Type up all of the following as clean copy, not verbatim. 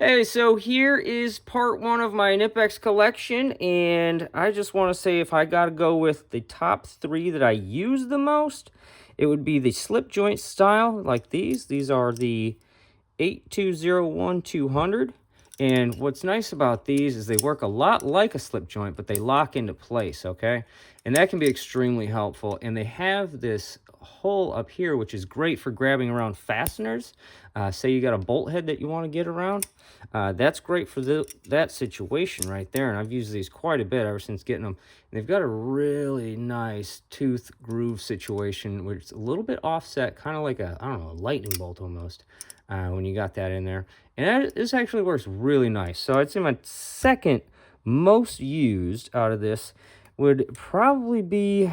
Hey, so here is part one of my Knipex collection, and I just want to say if I got to go with the top three that I use the most, it would be the slip joint style like these. These are the 8201-200, and what's nice about these is they work a lot like a slip joint, but they lock into place, okay? And that can be extremely helpful, and they have this hole up here, which is great for grabbing around fasteners. Say you got a bolt head that you want to get around. That's great for that situation right there, and I've used these quite a bit ever since getting them. And they've got a really nice tooth groove situation, which is a little bit offset, kind of like I don't know, a lightning bolt almost, when you got that in there. And this actually works really nice. So I'd say my second most used out of this would probably be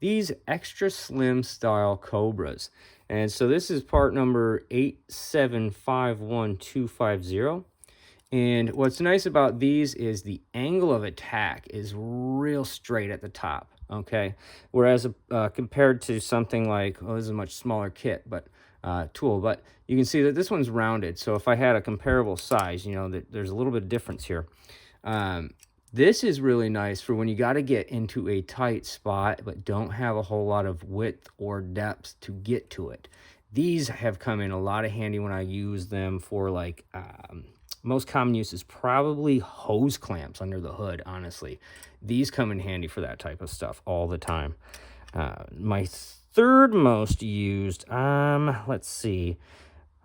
these extra slim style Cobras. And so this is part number 8751250. And what's nice about these is the angle of attack is real straight at the top, okay? Whereas compared to something like, well, this is a much smaller kit, but tool, but you can see that this one's rounded. So if I had a comparable size, you know, that there's a little bit of difference here. This is really nice for when you got to get into a tight spot, but don't have a whole lot of width or depth to get to it. These have come in a lot of handy when I use them for like, most common use is probably hose clamps under the hood, honestly. These come in handy for that type of stuff all the time. My third most used, let's see.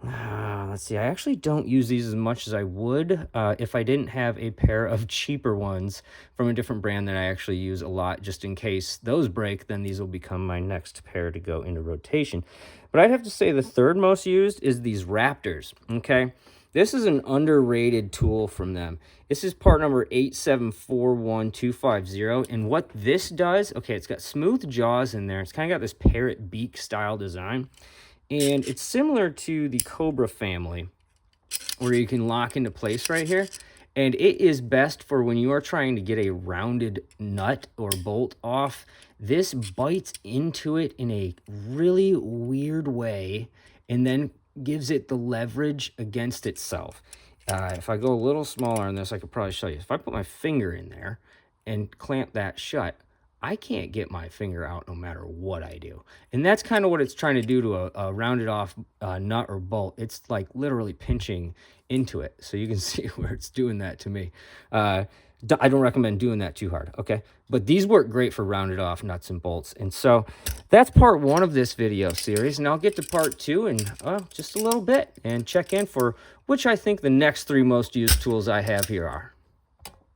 I actually don't use these as much as I would if I didn't have a pair of cheaper ones from a different brand that I actually use a lot, just in case those break. Then these will become my next pair to go into rotation. But I'd have to say the third most used is these Raptors, okay? This is an underrated tool from them. This is part number 8741250, and what this does, okay, it's got smooth jaws in there. It's kind of got this parrot beak style design. And it's similar to the Cobra family, where you can lock into place right here. And it is best for when you are trying to get a rounded nut or bolt off. This bites into it in a really weird way and then gives it the leverage against itself. If I go a little smaller on this, I could probably show you. If I put my finger in there and clamp that shut, I can't get my finger out no matter what I do. And that's kind of what it's trying to do to a rounded off nut or bolt. It's like literally pinching into it. So you can see where it's doing that to me. I don't recommend doing that too hard, okay? But these work great for rounded off nuts and bolts. And so that's part one of this video series. And I'll get to part two in just a little bit and check in for which I think the next three most used tools I have here are.